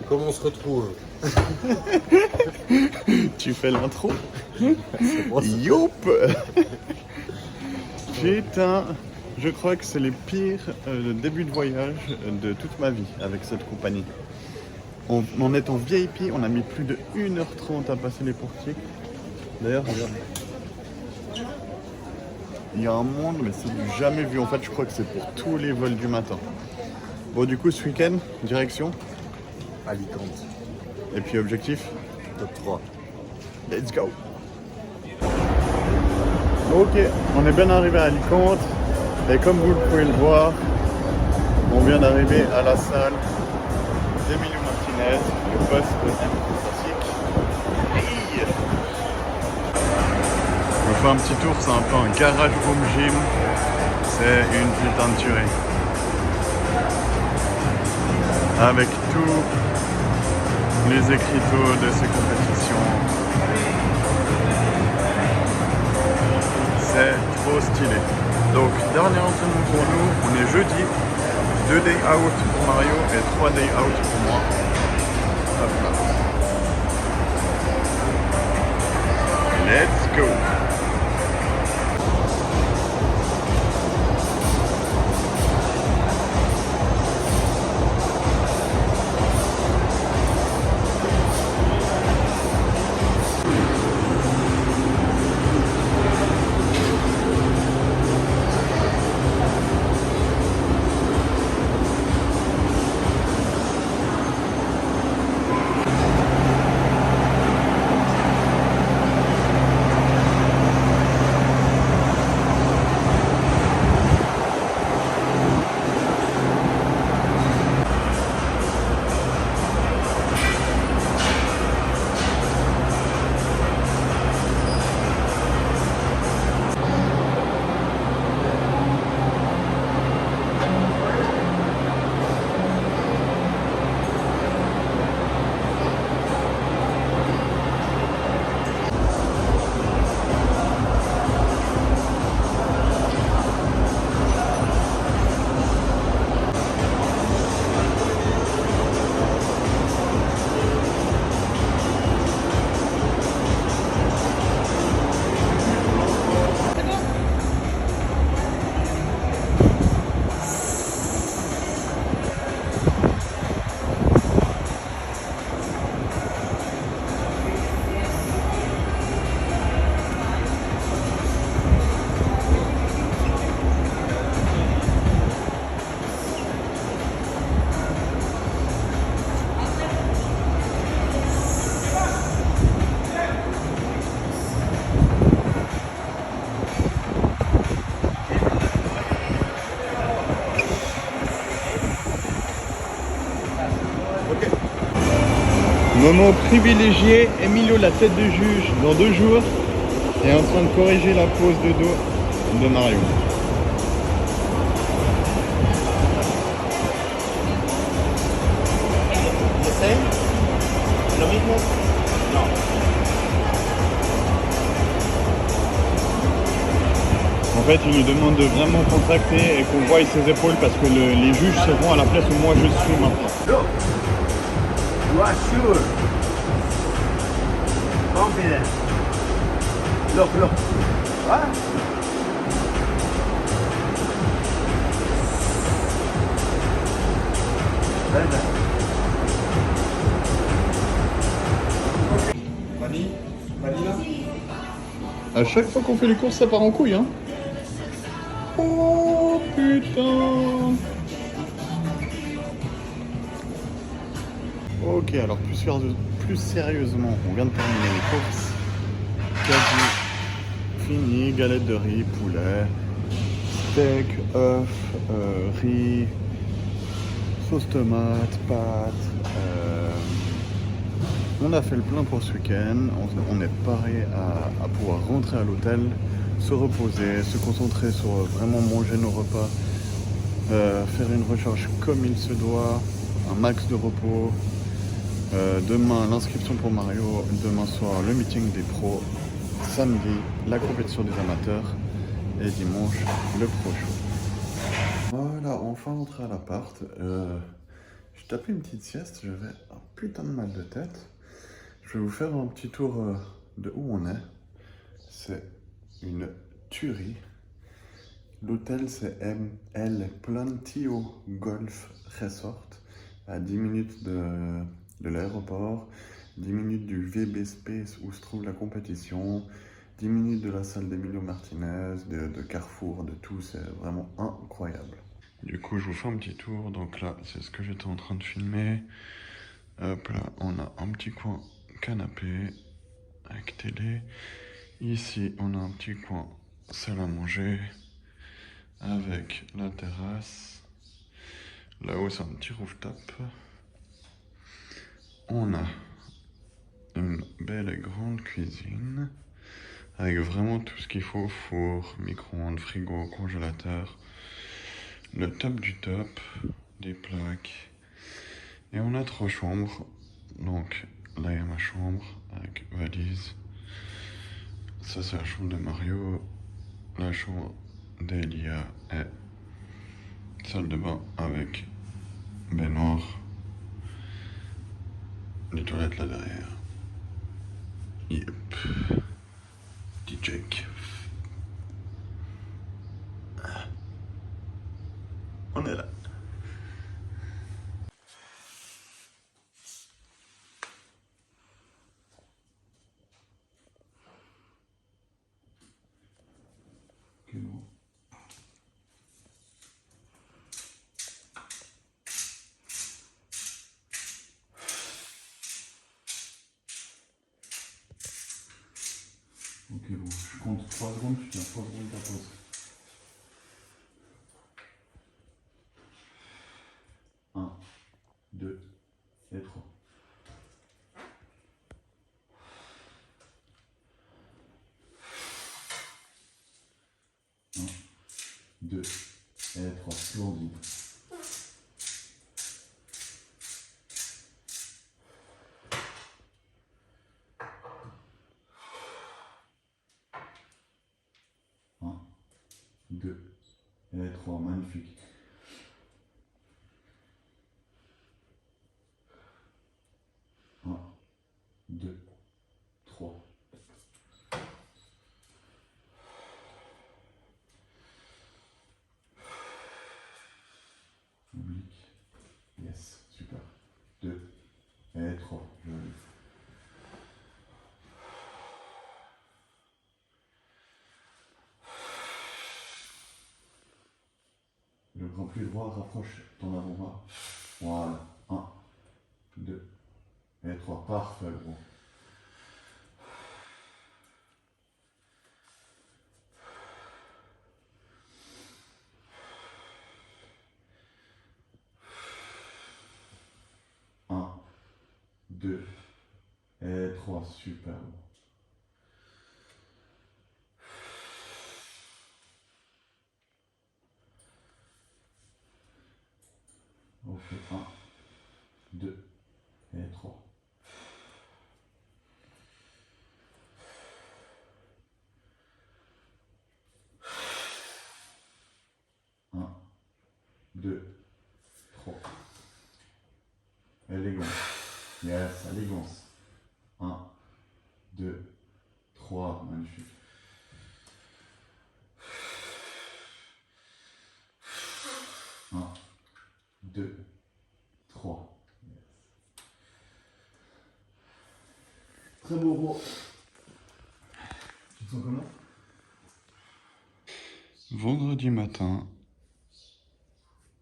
Comment on se retrouve? Tu fais l'intro? C'est bon, ça. Youp. Putain, je crois que c'est les pires débuts de voyage de toute ma vie avec cette compagnie. On est en VIP, on a mis plus de 1h30 à passer les portiques. D'ailleurs, regarde. Il y a un monde, mais c'est du jamais vu. En fait, je crois que c'est pour tous les vols du matin. Bon, du coup, ce week-end, direction Alicante. et puis objectif, Top 3. let's go. Ok, on est bien arrivé à Alicante. Et comme vous pouvez le voir, on vient d'arriver à la salle d'Emilio Martinez, le boss de Classique. Hey, on fait un petit tour, c'est un peu un garage home gym. C'est une putain de tuerie. Avec tous les écriteaux de ces compétitions. C'est trop stylé. Donc, dernier entraînement pour nous, on est jeudi. 2 day out pour Mario et 3 day out pour moi. Hop là. Let's go! Moment privilégié, Emilio, la tête de juge, dans 2 jours, est en train de corriger la pose de dos de Mario. En fait, il nous demande de vraiment contracter et qu'on voie ses épaules parce que les juges seront à la place où moi je suis maintenant. Look, you are sure, confident. Look. What? Very nice. Vanilla? À chaque fois qu'on fait les courses, ça part en couille, hein. Oh putain. Ok, alors plus sérieusement, on vient de terminer les courses. Quasi fini, galette de riz, poulet, steak, œuf, riz, sauce tomate, pâtes. On a fait le plein pour ce week-end. On est paré à pouvoir rentrer à l'hôtel, se reposer, se concentrer sur vraiment manger nos repas, faire une recharge comme il se doit, un max de repos. Demain, l'inscription pour Mario. Demain soir, le meeting des pros. Samedi, la compétition des amateurs. Et dimanche, le pro show. Voilà, enfin entré à l'appart. J'ai tapé une petite sieste. Je vais putain de mal de tête. Je vais vous faire un petit tour de où on est. C'est une tuerie. L'hôtel c'est El Plantío Golf Resort, à 10 minutes de l'aéroport, 10 minutes du VB Space où se trouve la compétition, 10 minutes de la salle d'Emilio Martinez, de Carrefour, de tout, c'est vraiment incroyable. Du coup, je vous fais un petit tour. Donc là, c'est ce que j'étais en train de filmer. Hop là, on a un petit coin canapé avec télé. Ici, on a un petit coin salle à manger avec la terrasse. Là-haut, c'est un petit rooftop. On a une belle et grande cuisine avec vraiment tout ce qu'il faut, four, micro-ondes, frigo, congélateur. Le top du top, des plaques. Et on a 3 chambres. Donc là, il y a ma chambre avec valise. Ça, c'est la chambre de Mario. La chambre d'Elia et salle de bain avec baignoire. Les toilettes là derrière. Yep. Petit check. On est là. Ok, bon. Ok, bon, je compte 3 secondes, tu tiens 3 secondes ta pause. 1, 2 et 3. 1, 2 et 3. Splendide. Un, 2 et 3. Magnifique. 1, 2, 3. Oblique. Yes, super. 2 et 3. Joli. Le grand pli droit, rapproche ton avant-bras. Voilà. 1, 2 et 3. Parfait, gros. Un, 2 et 3. Super. Ok, 1, 2 et 3. 1, 2, 3. Élégance. Yes, élégance. 1, 2, 3. Magnifique. 1, 2, 3. Yes. Très beau gros. Tu te sens comment? Vendredi matin,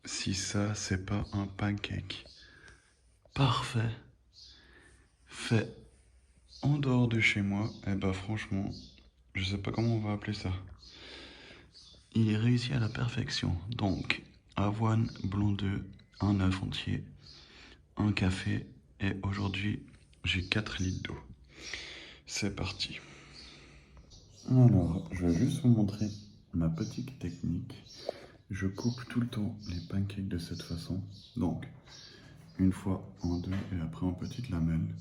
si ça c'est pas un pancake parfait, fait en dehors de chez moi, eh ben franchement, je sais pas comment on va appeler ça. Il est réussi à la perfection. Donc, avoine, blanc d'œuf, un œuf entier, un café, et aujourd'hui, j'ai 4 litres d'eau. C'est parti. Alors, je vais juste vous montrer ma petite technique. Je coupe tout le temps les pancakes de cette façon. Donc, une fois en deux et après en petites lamelles.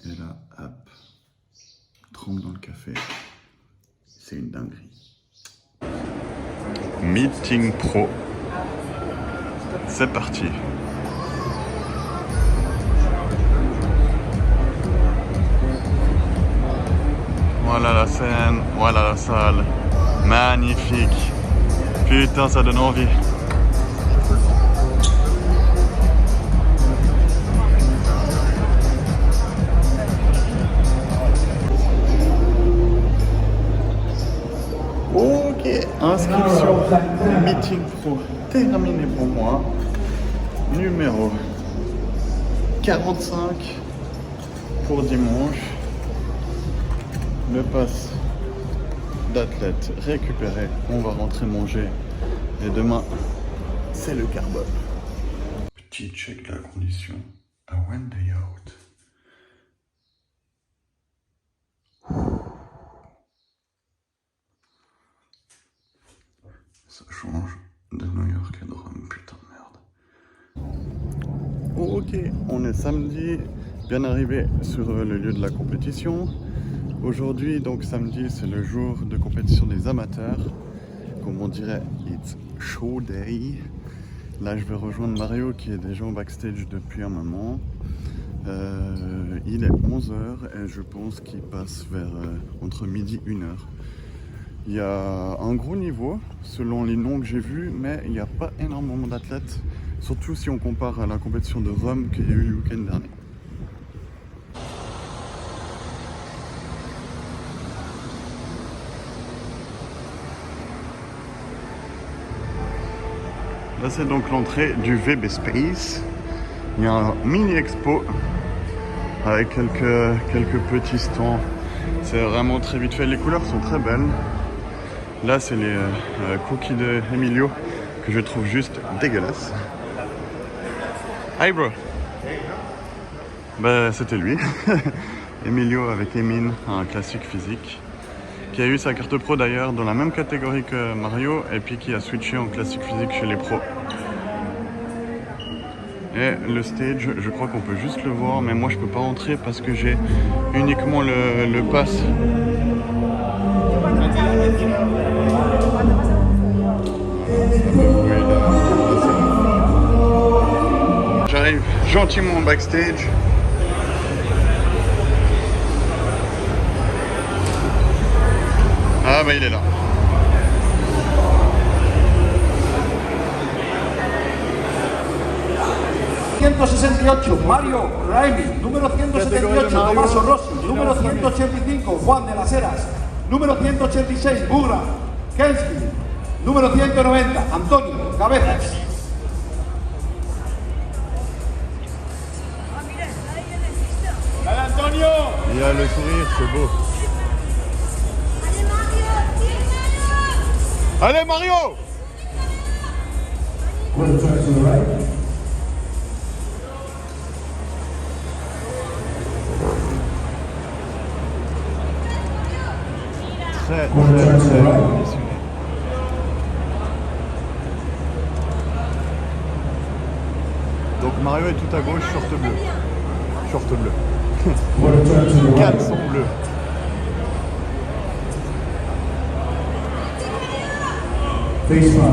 Et là, hop, trempe dans le café. C'est une dinguerie. Meeting Pro. C'est parti. personnes. Voilà la salle. Magnifique. Putain, ça donne envie. Ok, inscription meeting pro terminé pour moi. Numéro 45 pour dimanche. Le pass d'athlète récupéré. On va rentrer manger. Et demain, c'est le carbone. Petit check de la condition. A one day out. Ça change de New York et de Rome, putain de merde. Ok, on est samedi, bien arrivé sur le lieu de la compétition. Aujourd'hui, donc samedi, c'est le jour de compétition des amateurs. Comme on dirait, it's show day. Là, je vais rejoindre Mario qui est déjà au backstage depuis un moment. Il est 11h et je pense qu'il passe vers entre midi et 1h. Il y a un gros niveau selon les noms que j'ai vus, mais il n'y a pas énormément d'athlètes, surtout si on compare à la compétition de Rome qu'il y a eu le week-end dernier. Là c'est donc l'entrée du VB Space. Il y a un mini expo avec quelques petits stands. C'est vraiment très vite fait, les couleurs sont très belles. Là, c'est les cookies de Emilio que je trouve juste dégueulasses. Hi bro. Bah, c'était lui. Emilio avec Emin, un classique physique, qui a eu sa carte pro d'ailleurs dans la même catégorie que Mario et puis qui a switché en classique physique chez les pros. Et le stage, je crois qu'on peut juste le voir, mais moi je peux pas entrer parce que j'ai uniquement le pass. J'arrive gentiment au backstage. Ah bah il est là. Mario Raimi, número 178, Tommaso Rossi, número 185, Juan de las Heras, número 186, Bugra, Kensky, número 190, Antonio, Cabezas. Allez Antonio! Il a le sourire, c'est beau. Allez Mario! Très conditionné. Donc Mario est tout à gauche, short bleu. Short bleu. 4 sont bleus. Magnifique.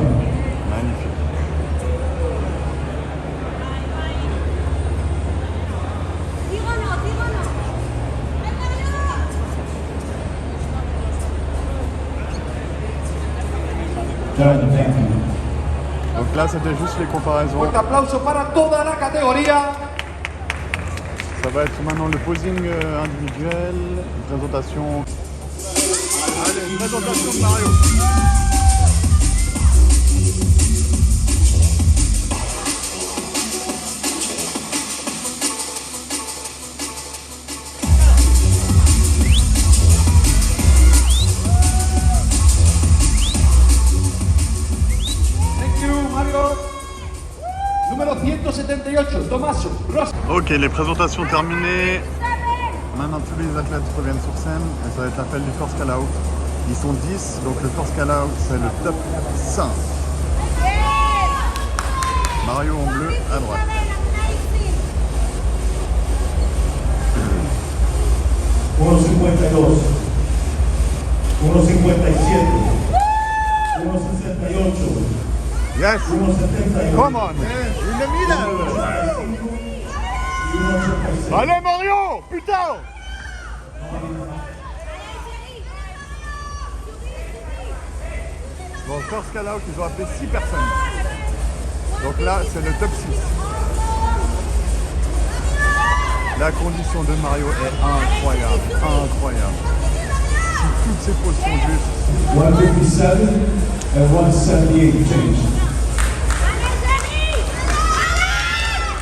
Donc là c'était juste les comparaisons. Fuerte aplauso para toda la categoría. Ça va être maintenant le posing individuel, une présentation. Allez, une présentation de Mario. Número 178, Tommaso Rossi. Ok, les présentations terminées. Maintenant tous les athlètes reviennent sur scène et ça va être l'appel du First Call Out. Ils sont 10, donc le First Call Out c'est le top 5. Mario en bleu à droite. Yes! Come on! In the middle! Allez Mario! Putain! Dans First Call Out, ils ont appelé 6 personnes. Donc là, c'est le top 6. La condition de Mario est incroyable, incroyable. Si toutes ces poses sont justes. 157 and 178 change.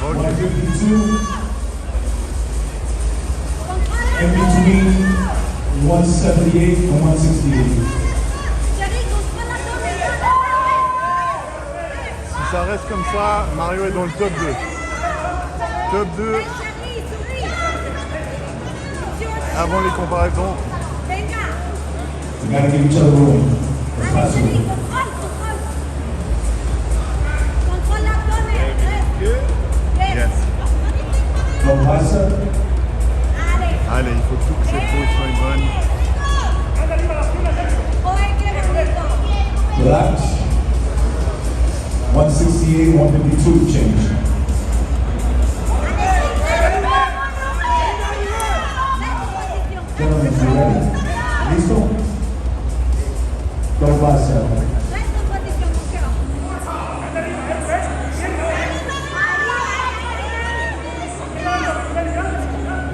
Ok. 152 in between 178 and 168. Si ça reste comme ça, Mario est dans le top 2. Top 2 avant les comparaisons. You gotta give each other room. That's possible. Yes. No bicep. Allez, il faut que toutes ces poses soient bonnes. Relax. 168, 152 change. Gentlemen, you ready? Listo? Go bicep.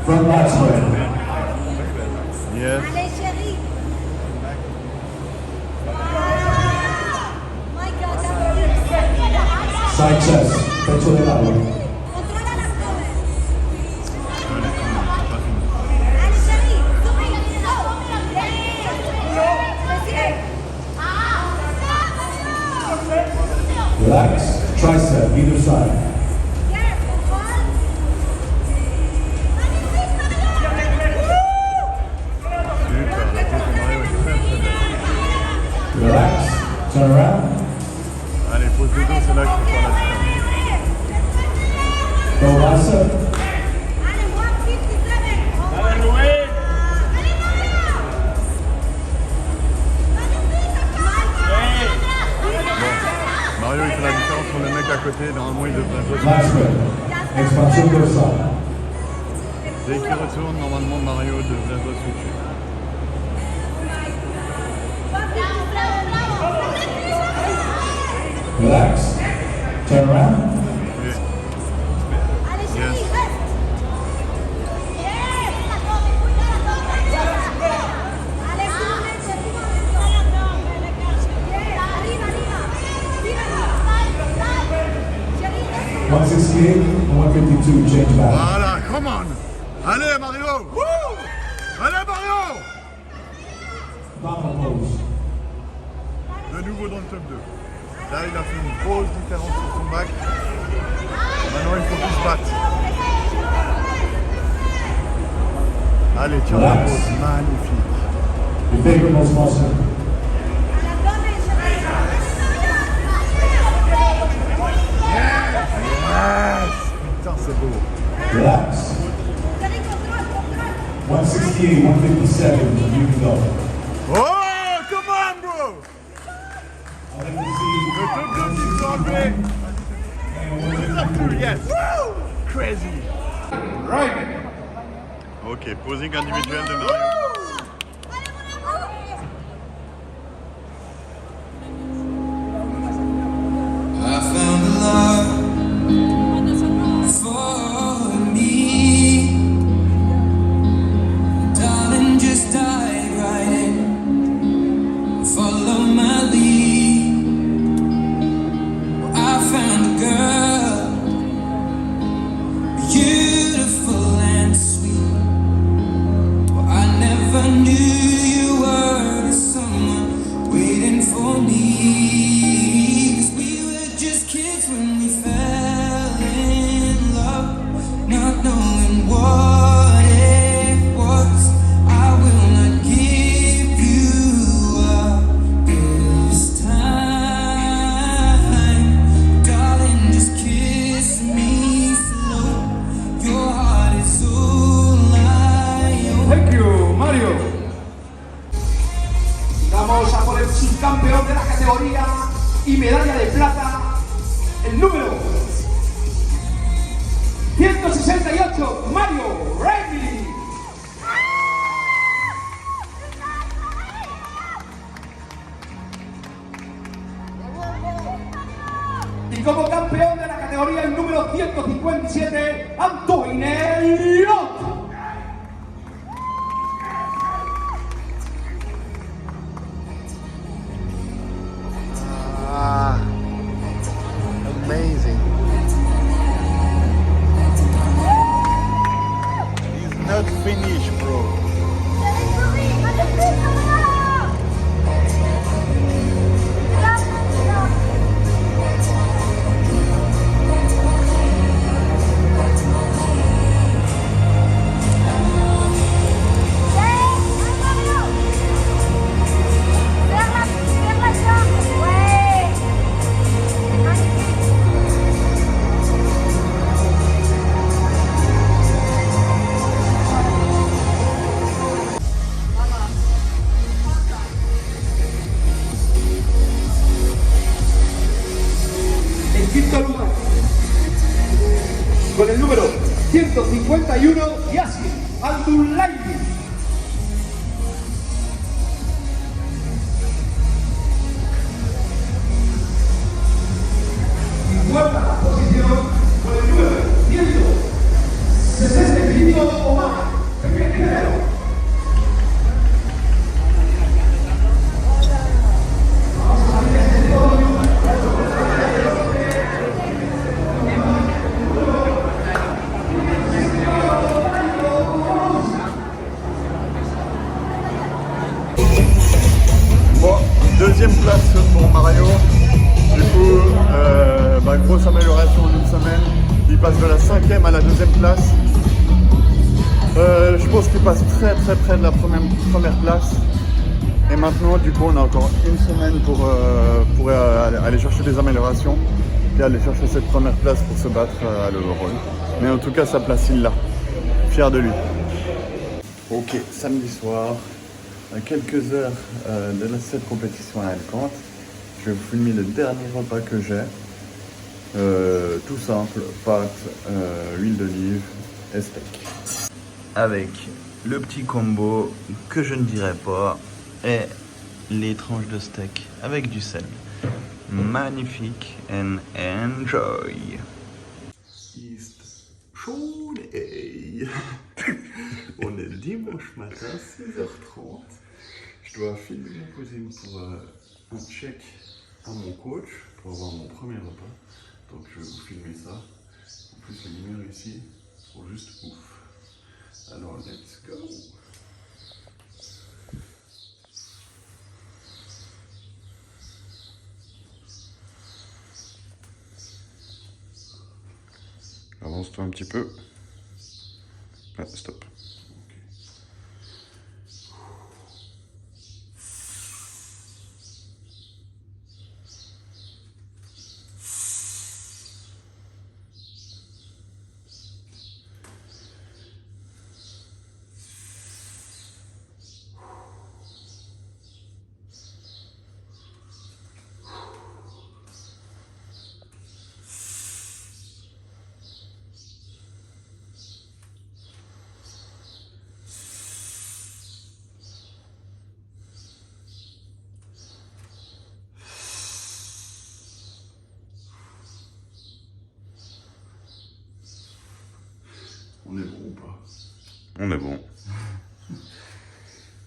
Front lat spread. Yes. Allez, chérie. My God, Side chest. Pecho de lado. controla l'abdomen. Allez, quand même, c'est pas fini. Allez, chérie, souris. Relax. Tricep, either side. Yes, contrôle. Super, la pose de Mario est très très belle. Relax. Turn around. Allez, pose de dos, c'est là qu'il faut faire la différence. Go bicep. Allez, 157. Mario, il fait la différence sur le mec à côté. Normalement, il devrait jouer. Lat spread. Expansion dorsal. Dès qu'il retourne, normalement, Mario devrait jouer dessus. Relax. Turn around. Allez, chérie, reste. Allez, souris, chérie. Arriva, arriva. Chérie, reste. 168 and 152 change back. Voilà, come on. Allez, Mario. Woo! Allez, Mario. Dominant pose. De nouveau dans le top 2. Là, il a fait une grosse différence sur son bac. Maintenant, il faut qu'il se batte. Allez, tiens, la pose. Magnifique. Your favorite most muscle. L'abdomen, chérie. Yes! Putain, c'est beau. Relax. Chérie, contrôle, contrôle. 168, 157. You can go. Oh, come on, bro! I'd like to see Le top 2 qui sont enlevés. Le top 2, yes! Woo! Crazy! right. Ok, posing individuel de Mario. I found a love for me. Darling, just dive right in. Follow my lead. I found a girl, beautiful and sweet. Well, I never knew you were someone waiting for me. 'Cause we were just kids when we fell in love, not knowing what it was. I will not give you up this time. Darling, just kiss me slow. Your heart is all I own. Thank you, Mario. Vamos a por el subcampeón de la categoría y medalla de plata, el número 168, Mario Riley. 157, Antoine Llot. Ah, amazing. He's not finished, bro. En quinto lugar, con el número 151, Yassin Abdullahi. Y cuarta posición, con el número 165, Omar Guerrero. Bon, deuxième place pour Mario. Du coup, grosse amélioration en une semaine. Il passe de la 5e à la 2e place. Je pense qu'il passe très près de la première place. Et maintenant, du coup, on a encore une semaine pour aller chercher des améliorations et aller chercher cette première place pour se battre à l'Europe. Mais en tout cas, sa place, il l'a. Fier de lui. Ok, samedi soir, à quelques heures de cette compétition à Alicante, je vais vous filmer le dernier repas que j'ai. Tout simple, pâtes, huile d'olive et steak. Avec le petit combo que je ne dirai pas et les tranches de steak avec du sel. Magnifique and enjoy. Ist schon ey. On est dimanche matin, 6h30. Je dois filmer mon cuisine pour un check à mon coach pour avoir mon premier repas. Donc je vais vous filmer ça. En plus les lumières ici sont juste ouf. Alors let's go. Avance-toi un petit peu. Ah, stop. Okay. On est bon ou pas? On est bon.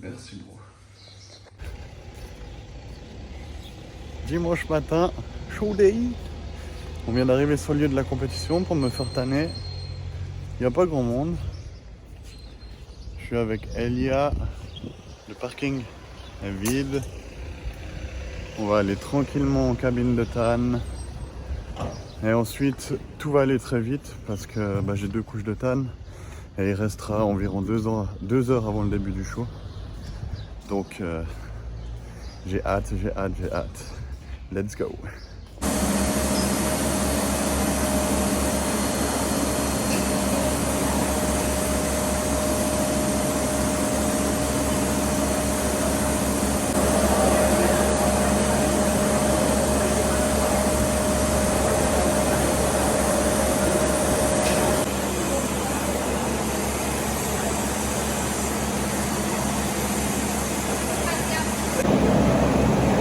Merci bro. Dimanche matin, show day. On vient d'arriver sur le lieu de la compétition pour me faire tanner. Il n'y a pas grand monde. Je suis avec Elia. Le parking est vide. On va aller tranquillement en cabine de tanne. Et ensuite, tout va aller très vite parce que j'ai 2 couches de tanne et il restera environ 2 heures avant le début du show. Donc, j'ai hâte. Let's go!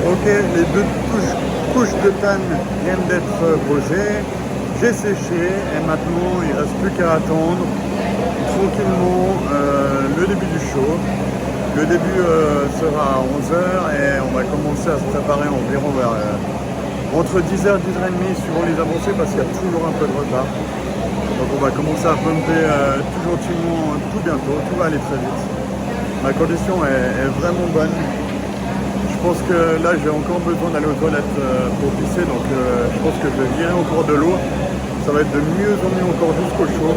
Ok, les 2 couches de tanne viennent d'être posées. J'ai séché et maintenant il ne reste plus qu'à attendre tranquillement le début du show. Le début sera à 11h et on va commencer à se préparer environ vers entre 10h et 10h30 suivant les avancées parce qu'il y a toujours un peu de retard. Donc on va commencer à pumper tout gentiment tout bientôt, tout va aller très vite. Ma condition est vraiment bonne. Je pense que là j'ai encore besoin d'aller aux toilettes pour pisser, donc je pense que je vais virer encore de l'eau. Ça va être de mieux en mieux encore jusqu'au show.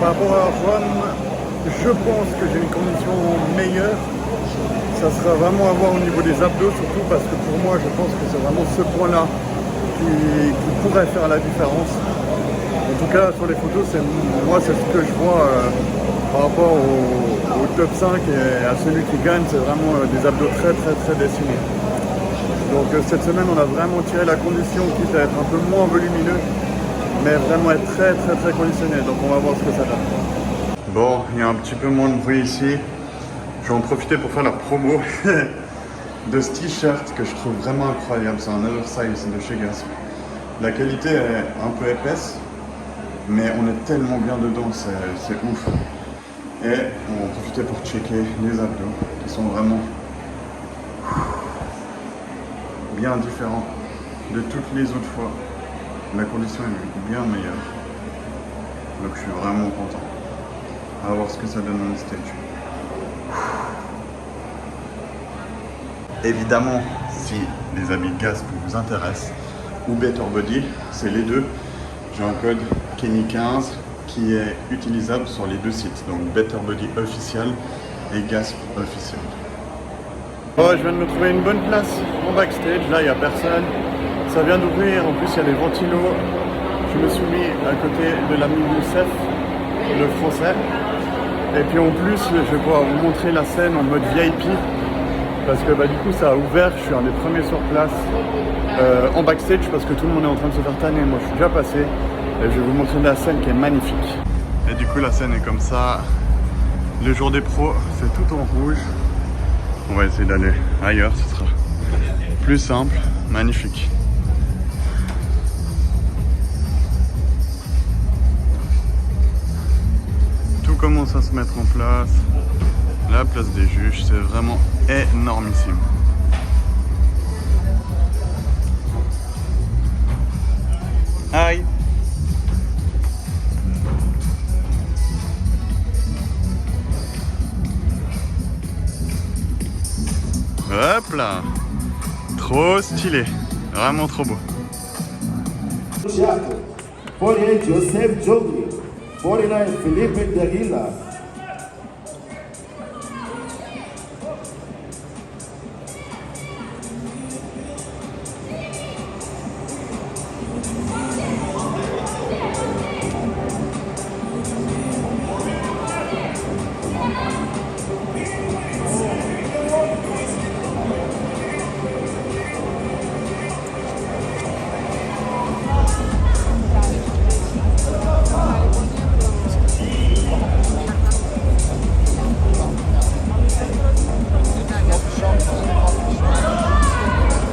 Par rapport à Rome, je pense que j'ai une condition meilleure. Ça sera vraiment à voir au niveau des abdos, surtout parce que pour moi je pense que c'est vraiment ce point-là qui pourrait faire la différence. En tout cas sur les photos, c'est ce que je vois par rapport au top 5 et à celui qui gagne, c'est vraiment des abdos très dessinés. Donc cette semaine on a vraiment tiré la condition, quitte à être un peu moins volumineux, mais vraiment être très conditionné, donc on va voir ce que ça donne. Bon, il y a un petit peu moins de bruit ici. Je vais en profiter pour faire la promo de ce t-shirt que je trouve vraiment incroyable. C'est un oversize de chez Gasp. La qualité est un peu épaisse, mais on est tellement bien dedans, c'est ouf. Et on va en profiter pour checker les abdos qui sont vraiment bien différents de toutes les autres fois. La condition est bien meilleure. Donc je suis vraiment content. On va voir ce que ça donne dans le stage. Évidemment, si les habits Gasp vous intéressent, ou Better Body, c'est les deux. J'ai un code Kenny15 qui est utilisable sur les deux sites, donc Better Body officiel et Gasp officiel. Oh, je viens de me trouver une bonne place en backstage, là il n'y a personne. Ça vient d'ouvrir, en plus il y a des ventilos. Je me suis mis à côté de l'ami Youssef, le français. Et puis en plus, je vais pouvoir vous montrer la scène en mode VIP. Parce que du coup ça a ouvert, je suis un des premiers sur place en backstage parce que tout le monde est en train de se faire tanner. Moi je suis déjà passé et je vais vous montrer la scène qui est magnifique. Et du coup la scène est comme ça. Le jour des pros, c'est tout en rouge. On va essayer d'aller ailleurs, ce sera plus simple, magnifique. Tout commence à se mettre en place. La place des juges, c'est vraiment énormissime. Aïe! Hop là! Trop stylé, vraiment trop beau. 48 Joseph Jogli, 49 Felipe Daguila.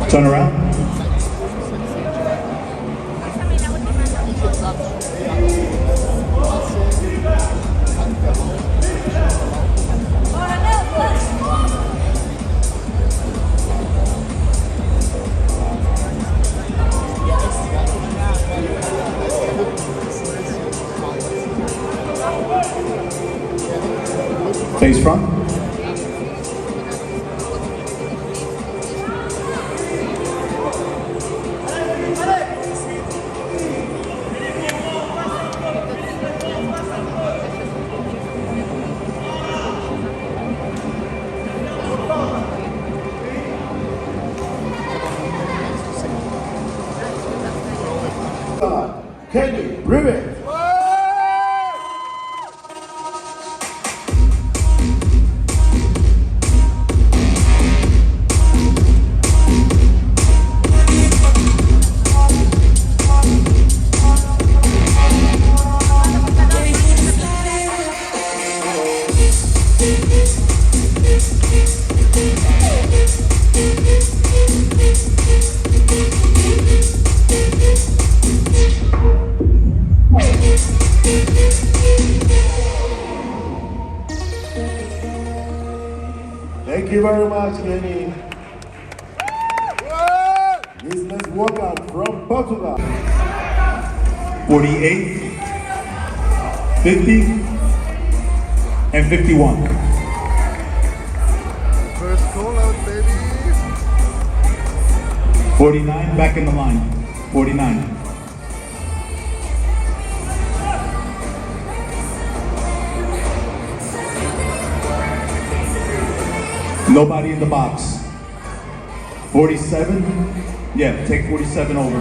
Turn around. Face front. Kenny, Rivet. Thank you very much, Kenny. This next workout from Portugal. 48, 50, and 51. First call out, baby. 49, back in the line. 49. Nobody in the box. 47. Yeah, take 47 over.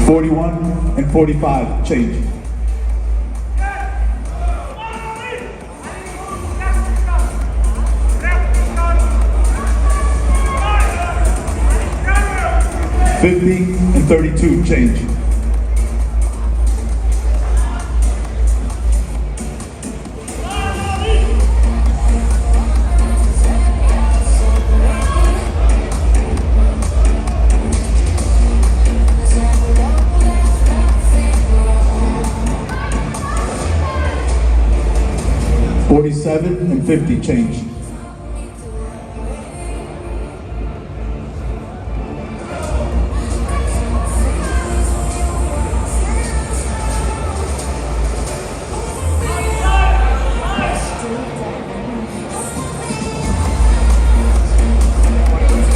$41 and $45, change. $50 and $32, change. $47 and $50, change.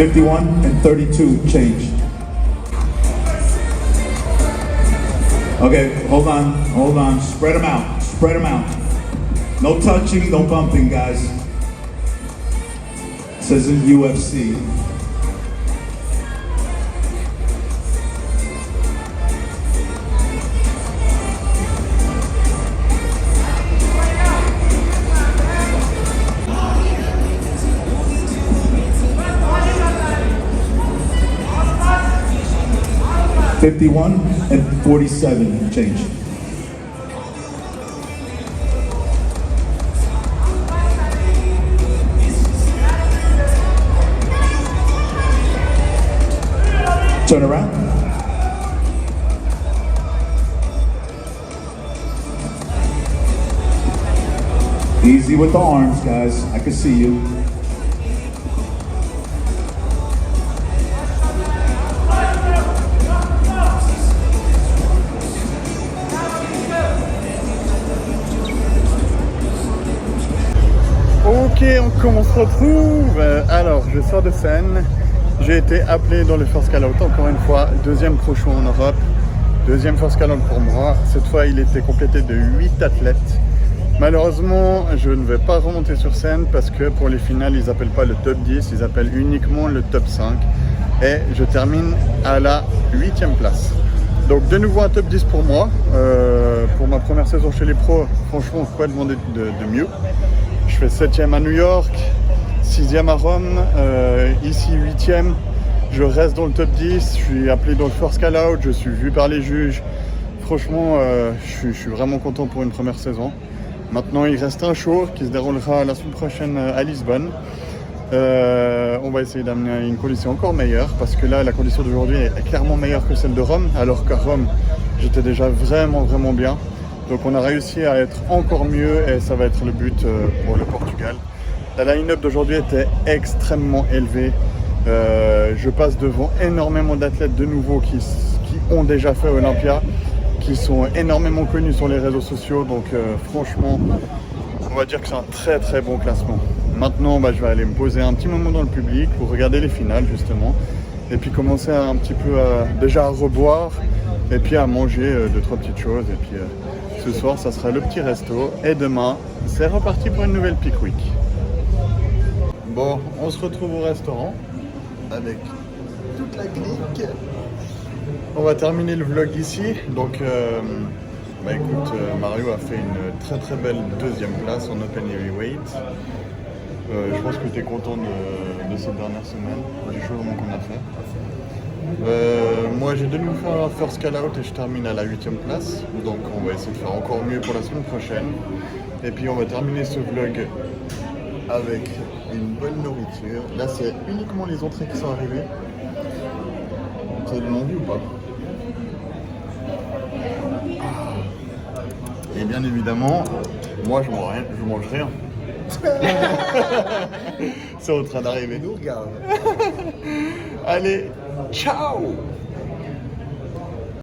$51 and $32, change. Okay, hold on, spread them out. No touching, no bumping, guys. It says in UFC. $51 and $47, change. Turn around. Easy with the arms, guys. I can see you. Ok, on se retrouve. Alors, je sors de scène. J'ai été appelé dans le First Call Out encore une fois. Deuxième pro show en Europe. Deuxième First Call Out pour moi. Cette fois, il était complété de 8 athlètes. Malheureusement, je ne vais pas remonter sur scène parce que pour les finales, ils n'appellent pas le top 10, ils appellent uniquement le top 5. Et je termine à la 8e place. Donc de nouveau un top 10 pour moi. Pour ma première saison chez les pros, franchement, quoi demander de mieux. Je fais 7e à New York, 6e à Rome, ici 8e. Je reste dans le top 10, je suis appelé dans le First Call Out, je suis vu par les juges. Franchement, je suis vraiment content pour une première saison. Maintenant, il reste un show qui se déroulera la semaine prochaine à Lisbonne. On va essayer d'amener une condition encore meilleure parce que là, la condition d'aujourd'hui est clairement meilleure que celle de Rome, alors qu'à Rome, j'étais déjà vraiment bien. Donc on a réussi à être encore mieux et ça va être le but pour le Portugal. La line-up d'aujourd'hui était extrêmement élevée. Je passe devant énormément d'athlètes de nouveau qui ont déjà fait Olympia, qui sont énormément connus sur les réseaux sociaux. Donc franchement, on va dire que c'est un très bon classement. Maintenant, je vais aller me poser un petit moment dans le public pour regarder les finales justement. Et puis commencer un petit peu déjà à reboire et puis à manger 2-3 petites choses. Et puis ce soir, ça sera le petit resto. Et demain, c'est reparti pour une nouvelle Peak Week. Bon, on se retrouve au restaurant avec toute la clique. On va terminer le vlog ici. Donc, écoute, Mario a fait une très belle deuxième place en Open Heavyweight. Je pense que tu es content de cette dernière semaine, du changement qu'on a fait. Moi j'ai de nouveau fait un First Call Out et je termine à la 8e place. Donc on va essayer de faire encore mieux pour la semaine prochaine. Et puis on va terminer ce vlog avec une bonne nourriture. Là c'est uniquement les entrées qui sont arrivées. Ça donne envie ou pas? Et bien évidemment, moi je mange rien. C'est en train d'arriver. Nous regarde. Allez, ciao!